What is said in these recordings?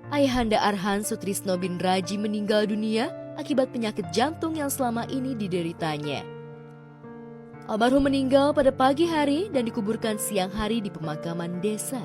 Ayahanda Arhan Sutrisno bin Raji meninggal dunia akibat penyakit jantung yang selama ini dideritanya. Almarhum meninggal pada pagi hari dan dikuburkan siang hari di pemakaman desa.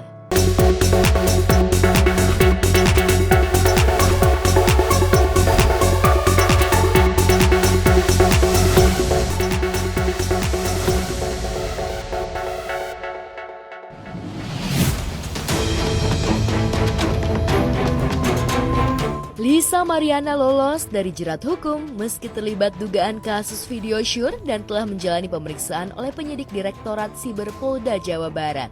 Lisa Mariana lolos dari jerat hukum meski terlibat dugaan kasus video syur dan telah menjalani pemeriksaan oleh penyidik Direktorat Siber Polda Jawa Barat.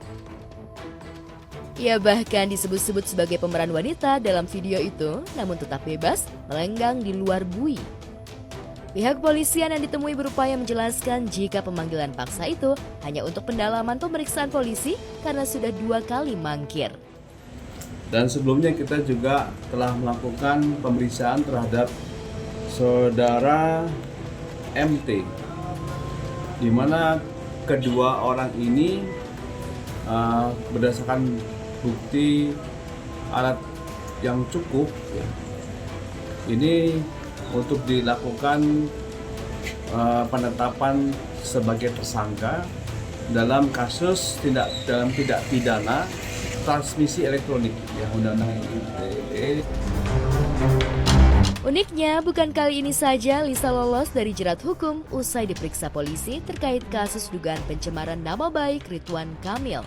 Ia bahkan disebut-sebut sebagai pemeran wanita dalam video itu, namun tetap bebas melenggang di luar bui. Pihak kepolisian yang ditemui berupaya menjelaskan jika pemanggilan paksa itu hanya untuk pendalaman pemeriksaan polisi karena sudah 2 kali mangkir. Dan sebelumnya kita juga telah melakukan pemeriksaan terhadap saudara MT, di mana kedua orang ini berdasarkan bukti alat yang cukup, ini untuk dilakukan penetapan sebagai tersangka dalam kasus tindak pidana transmisi elektronik undang-undang ITE. Uniknya, bukan kali ini saja Lisa lolos dari jerat hukum usai diperiksa polisi terkait kasus dugaan pencemaran nama baik Ridwan Kamil.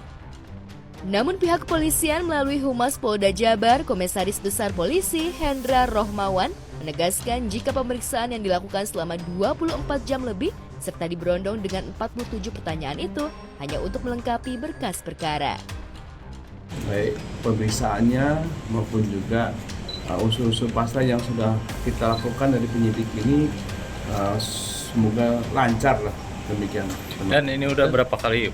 Namun pihak kepolisian melalui Humas Polda Jabar, Komisaris Besar Polisi Hendra Rohmawan, menegaskan jika pemeriksaan yang dilakukan selama 24 jam lebih serta diberondong dengan 47 pertanyaan itu hanya untuk melengkapi berkas perkara. Baik pemeriksaannya maupun juga unsur-unsur pasal yang sudah kita lakukan dari penyidik ini semoga lancar lah, demikian. Dan ini udah berapa kali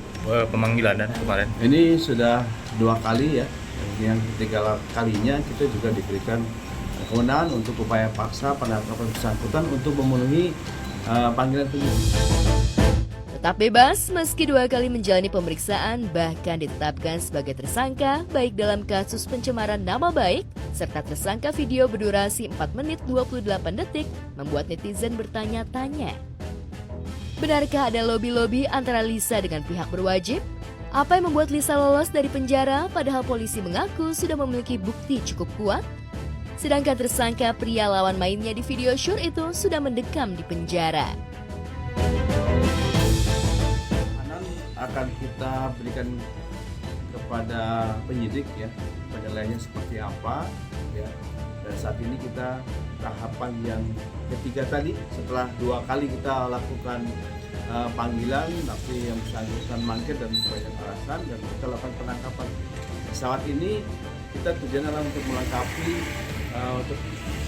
pemanggilan dan kemarin? Ini sudah 2 kali ya. Yang ketiga kalinya kita juga diberikan kewenangan untuk upaya paksa penangkapan bersangkutan untuk memenuhi panggilan penyidik. Tetap bebas meski 2 kali menjalani pemeriksaan, bahkan ditetapkan sebagai tersangka baik dalam kasus pencemaran nama baik serta tersangka video berdurasi 4 menit 28 detik membuat netizen bertanya-tanya. Benarkah ada lobi-lobi antara Lisa dengan pihak berwajib? Apa yang membuat Lisa lolos dari penjara padahal polisi mengaku sudah memiliki bukti cukup kuat? Sedangkan tersangka pria lawan mainnya di video syur itu sudah mendekam di penjara. Akan kita berikan kepada penyidik ya, penilaiannya seperti apa ya. Dan saat ini kita tahapan yang ketiga tadi, setelah 2 kali kita lakukan panggilan tapi yang bersangkutan mangkir dan banyak alasan, dan kita lakukan penangkapan. Saat ini kita tujuannya adalah untuk melengkapi untuk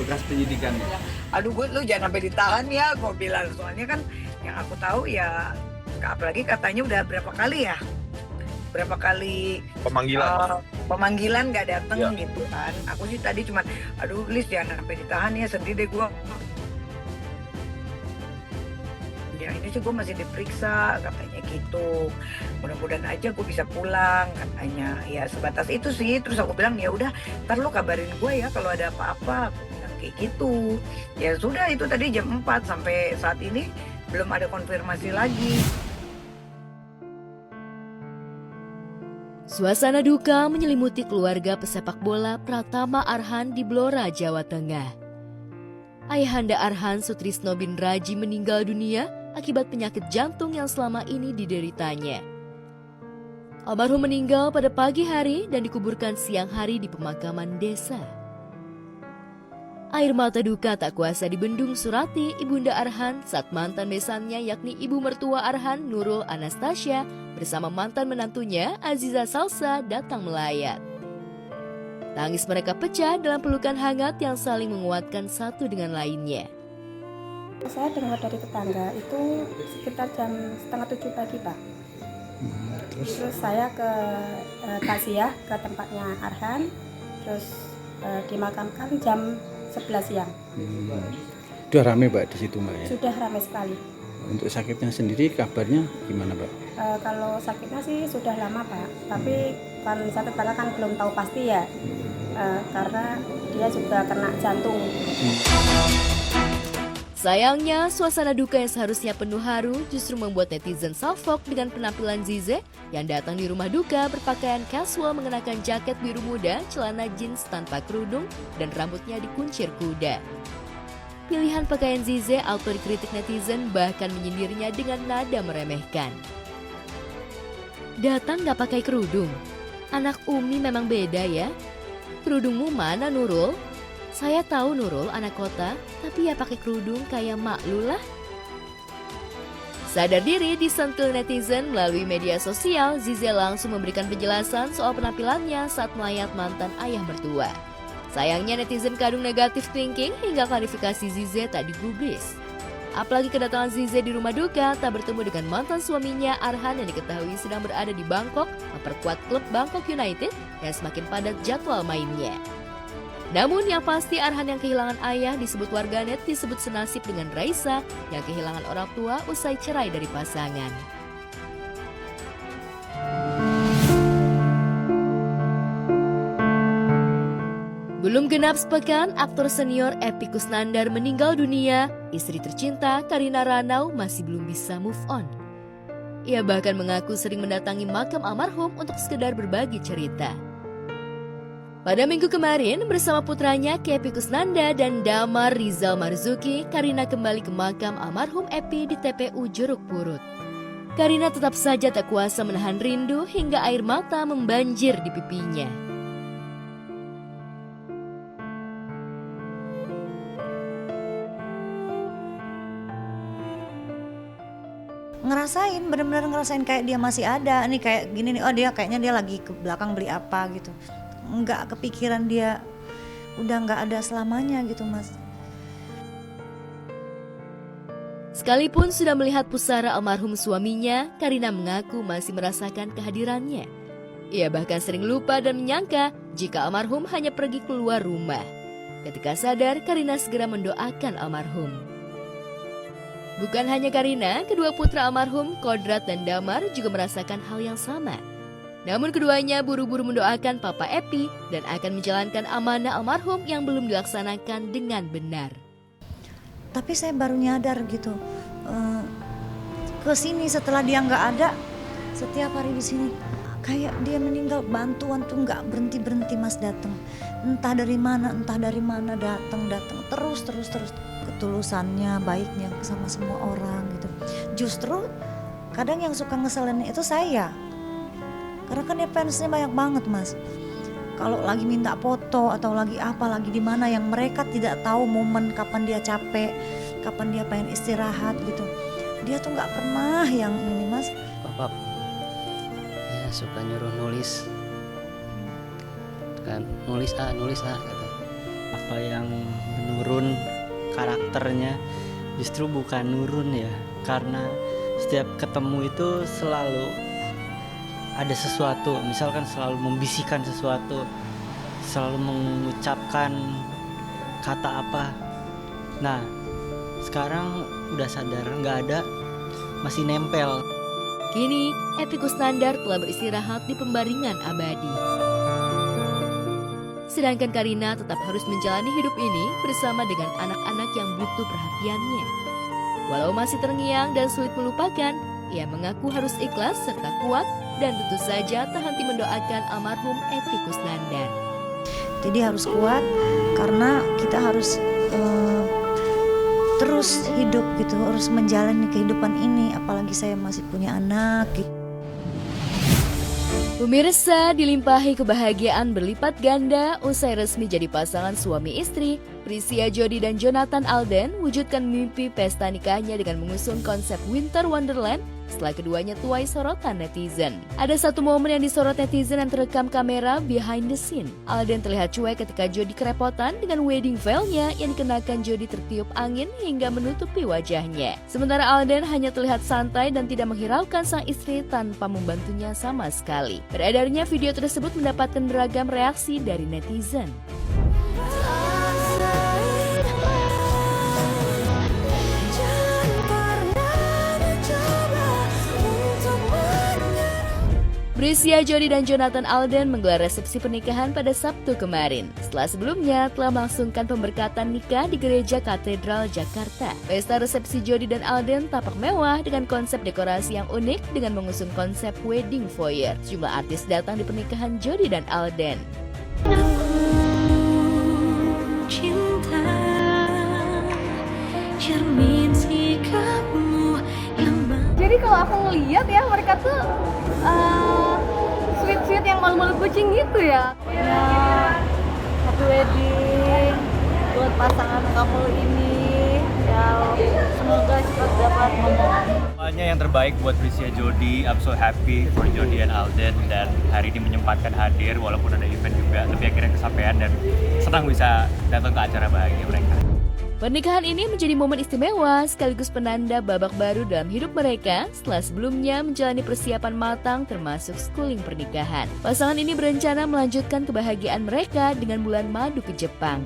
berkas penyidikannya. Aduh lu jangan sampai ditahan ya, gue bilang, soalnya kan yang aku tahu ya, apalagi katanya udah berapa kali pemanggilan nggak dateng ya. Gitu kan. Aku sih tadi cuma aduh Lis jangan sampai ditahan ya, sedih deh gue. Ya ini sih gue masih diperiksa katanya gitu, mudah-mudahan aja gue bisa pulang katanya, ya sebatas itu sih. Terus aku bilang ya udah ntar lu kabarin gue ya kalau ada apa-apa, aku bilang kayak gitu. Ya sudah, itu tadi jam 4 sampai saat ini belum ada konfirmasi lagi. Suasana duka menyelimuti keluarga pesepak bola Pratama Arhan di Blora, Jawa Tengah. Ayahanda Arhan Sutrisno bin Raji meninggal dunia akibat penyakit jantung yang selama ini dideritanya. Almarhum meninggal pada pagi hari dan dikuburkan siang hari di pemakaman desa. Air mata duka tak kuasa dibendung Surati, ibunda Arhan, saat mantan besannya yakni ibu mertua Arhan, Nurul Anastasia, bersama mantan menantunya Aziza Salsa datang melayat. Tangis mereka pecah dalam pelukan hangat yang saling menguatkan satu dengan lainnya. Saya dengar dari tetangga itu sekitar jam 6:30 pagi, Pak. Terus saya ke takziah ke tempatnya Arhan, terus dimakamkan jam 11 siang. Sudah ramai Mbak di situ Mbak ya? Sudah ramai sekali. Untuk sakitnya sendiri kabarnya gimana Mbak? Kalau sakitnya sih sudah lama Pak, tapi kan saya tetangga kan belum tahu pasti ya. karena dia juga kena jantung. Sayangnya, suasana duka yang seharusnya penuh haru justru membuat netizen salfok dengan penampilan Zize yang datang di rumah duka berpakaian casual mengenakan jaket biru muda, celana jeans tanpa kerudung, dan rambutnya dikuncir kuda. Pilihan pakaian Zize auto dikritik netizen bahkan menyindirnya dengan nada meremehkan. Datang gak pakai kerudung? Anak Umi memang beda ya? Kerudungmu mana Nurul? Saya tahu Nurul anak kota, tapi ya pakai kerudung kayak mak lu lah. Sadar diri disentil netizen melalui media sosial, Zize langsung memberikan penjelasan soal penampilannya saat melayat mantan ayah mertua. Sayangnya netizen kadung negatif thinking hingga klarifikasi Zize tak digubris. Apalagi kedatangan Zize di rumah duka tak bertemu dengan mantan suaminya Arhan yang diketahui sedang berada di Bangkok memperkuat klub Bangkok United yang semakin padat jadwal mainnya. Namun yang pasti Arhan yang kehilangan ayah disebut warganet disebut senasib dengan Raisa yang kehilangan orang tua usai cerai dari pasangan. Belum genap sepekan, aktor senior Epy Kusnandar meninggal dunia. Istri tercinta Karina Ranau masih belum bisa move on. Ia bahkan mengaku sering mendatangi makam almarhum untuk sekedar berbagi cerita. Pada minggu kemarin, bersama putranya Epy Kusnandar dan Damar Rizal Marzuki, Karina kembali ke makam almarhum Epy di TPU Jeruk Purut. Karina tetap saja tak kuasa menahan rindu hingga air mata membanjir di pipinya. Ngerasain, bener-bener ngerasain kayak dia masih ada nih, kayak gini nih, oh dia kayaknya dia lagi ke belakang beli apa gitu. Nggak kepikiran dia udah nggak ada selamanya gitu mas. Sekalipun sudah melihat pusara almarhum suaminya, Karina mengaku masih merasakan kehadirannya. Ia bahkan sering lupa dan menyangka jika almarhum hanya pergi keluar rumah. Ketika sadar, Karina segera mendoakan almarhum. Bukan hanya Karina, kedua putra almarhum, Kodrat dan Damar juga merasakan hal yang sama. Namun keduanya buru-buru mendoakan Papa Epy dan akan menjalankan amanah almarhum yang belum dilaksanakan dengan benar. Tapi saya baru nyadar gitu, ke sini setelah dia nggak ada, setiap hari di sini kayak dia meninggal, bantuan tuh nggak berhenti mas datang. Entah dari mana datang terus ketulusannya, baiknya sama semua orang gitu. Justru kadang yang suka ngeselin itu saya. Karena kan dia fansnya banyak banget mas. Kalau lagi minta foto atau lagi apa, lagi di mana yang mereka tidak tahu momen kapan dia capek, kapan dia pengen istirahat gitu. Dia tuh nggak pernah yang ini mas. Bapak ya suka nyuruh nulis, kan nulis A kata. Apa yang menurun karakternya justru bukan nurun ya, karena setiap ketemu itu selalu ada sesuatu, misalkan selalu membisikkan sesuatu, selalu mengucapkan kata apa. Nah, sekarang udah sadar nggak ada, masih nempel. Kini, Epy Kusnandar telah beristirahat di pembaringan abadi. Sedangkan Karina tetap harus menjalani hidup ini bersama dengan anak-anak yang butuh perhatiannya. Walau masih terngiang dan sulit melupakan, ia mengaku harus ikhlas serta kuat dan tentu saja tak henti mendoakan almarhum Epy Kusnandar. Jadi harus kuat karena kita harus terus hidup gitu, harus menjalani kehidupan ini, apalagi saya masih punya anak gitu. Pemirsa, dilimpahi kebahagiaan berlipat ganda usai resmi jadi pasangan suami istri, Prisia Jody dan Jonathan Alden wujudkan mimpi pesta nikahnya dengan mengusung konsep Winter Wonderland setelah keduanya tuai sorotan netizen. Ada satu momen yang disorot netizen yang terekam kamera behind the scene. Alden terlihat cuek ketika Jody kerepotan dengan wedding veil-nya yang dikenakan Jody tertiup angin hingga menutupi wajahnya. Sementara Alden hanya terlihat santai dan tidak menghiraukan sang istri tanpa membantunya sama sekali. Beredarnya video tersebut mendapatkan beragam reaksi dari netizen. Prisya, Jody, dan Jonathan Alden menggelar resepsi pernikahan pada Sabtu kemarin. Setelah sebelumnya telah melangsungkan pemberkatan nikah di Gereja Katedral Jakarta. Pesta resepsi Jody dan Alden tampak mewah dengan konsep dekorasi yang unik dengan mengusung konsep wedding foyer. Sejumlah artis datang di pernikahan Jody dan Alden. Jadi kalau aku ngeliat ya mereka tuh sweet-sweet yang malu-malu kucing gitu ya. Happy wedding buat pasangan couple ini. Ya, semoga cepat dapat momongan. Semuanya yang terbaik buat Prisya Jody. I'm so happy for Jody and Alden, dan hari ini menyempatkan hadir walaupun ada event juga, tapi akhirnya kesampaian dan senang bisa datang ke acara bahagia mereka. Pernikahan ini menjadi momen istimewa sekaligus penanda babak baru dalam hidup mereka setelah sebelumnya menjalani persiapan matang termasuk schooling pernikahan. Pasangan ini berencana melanjutkan kebahagiaan mereka dengan bulan madu ke Jepang.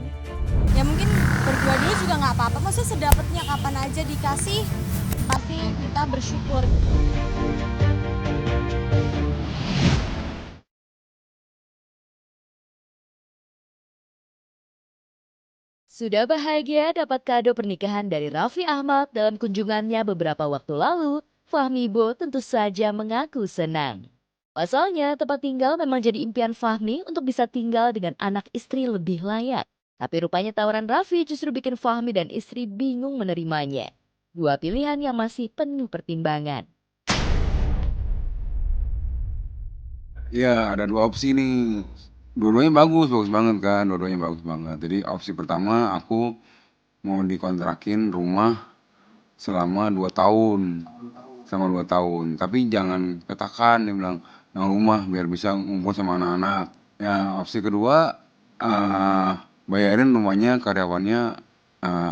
Ya mungkin berdua dulu juga nggak apa-apa, maksudnya sedapatnya kapan aja dikasih, pasti kita bersyukur. Sudah bahagia dapat kado pernikahan dari Raffi Ahmad dalam kunjungannya beberapa waktu lalu, Fahmi Bo tentu saja mengaku senang. Pasalnya, tempat tinggal memang jadi impian Fahmi untuk bisa tinggal dengan anak istri lebih layak. Tapi rupanya tawaran Raffi justru bikin Fahmi dan istri bingung menerimanya. Dua pilihan yang masih penuh pertimbangan. Ya, ada dua opsi nih. Dua-duanya bagus banget kan. Dua-duanya bagus banget. Jadi opsi pertama, aku mau dikontrakin rumah selama 2 tahun. Selama 2 tahun. Tapi jangan petakan, dia bilang, yang rumah biar bisa ngumpul sama anak-anak. Ya, opsi kedua, bayarin rumahnya karyawannya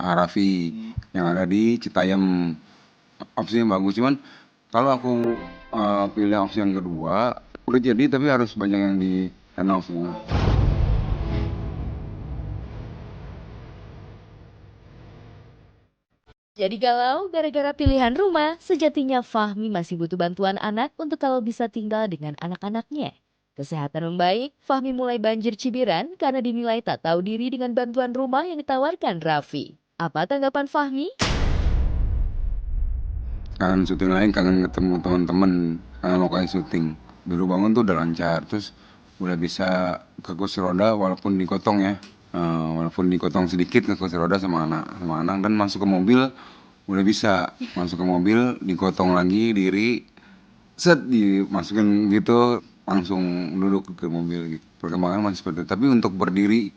Arafi yang ada di Citayam. Opsi yang bagus, cuman kalau aku pilih opsi yang kedua, udah jadi tapi harus banyak yang di renov semua. Jadi galau gara-gara pilihan rumah, sejatinya Fahmi masih butuh bantuan anak untuk kalau bisa tinggal dengan anak-anaknya. Kesehatan membaik, Fahmi mulai banjir cibiran karena dinilai tak tahu diri dengan bantuan rumah yang ditawarkan Raffi. Apa tanggapan Fahmi? Kangen syuting lain, kangen ketemu teman-teman, kangen lokasi syuting. Dulu bangun tuh udah lancar, terus udah bisa ke kursi roda walaupun digotong ya. Walaupun digotong sedikit ke kursi roda sama anak, dan masuk ke mobil udah bisa. Masuk ke mobil, digotong lagi diri, set dimasukin gitu, langsung duduk ke mobil gitu. Perkembangan masih seperti itu. Tapi untuk berdiri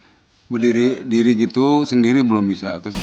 gitu sendiri belum bisa. Terus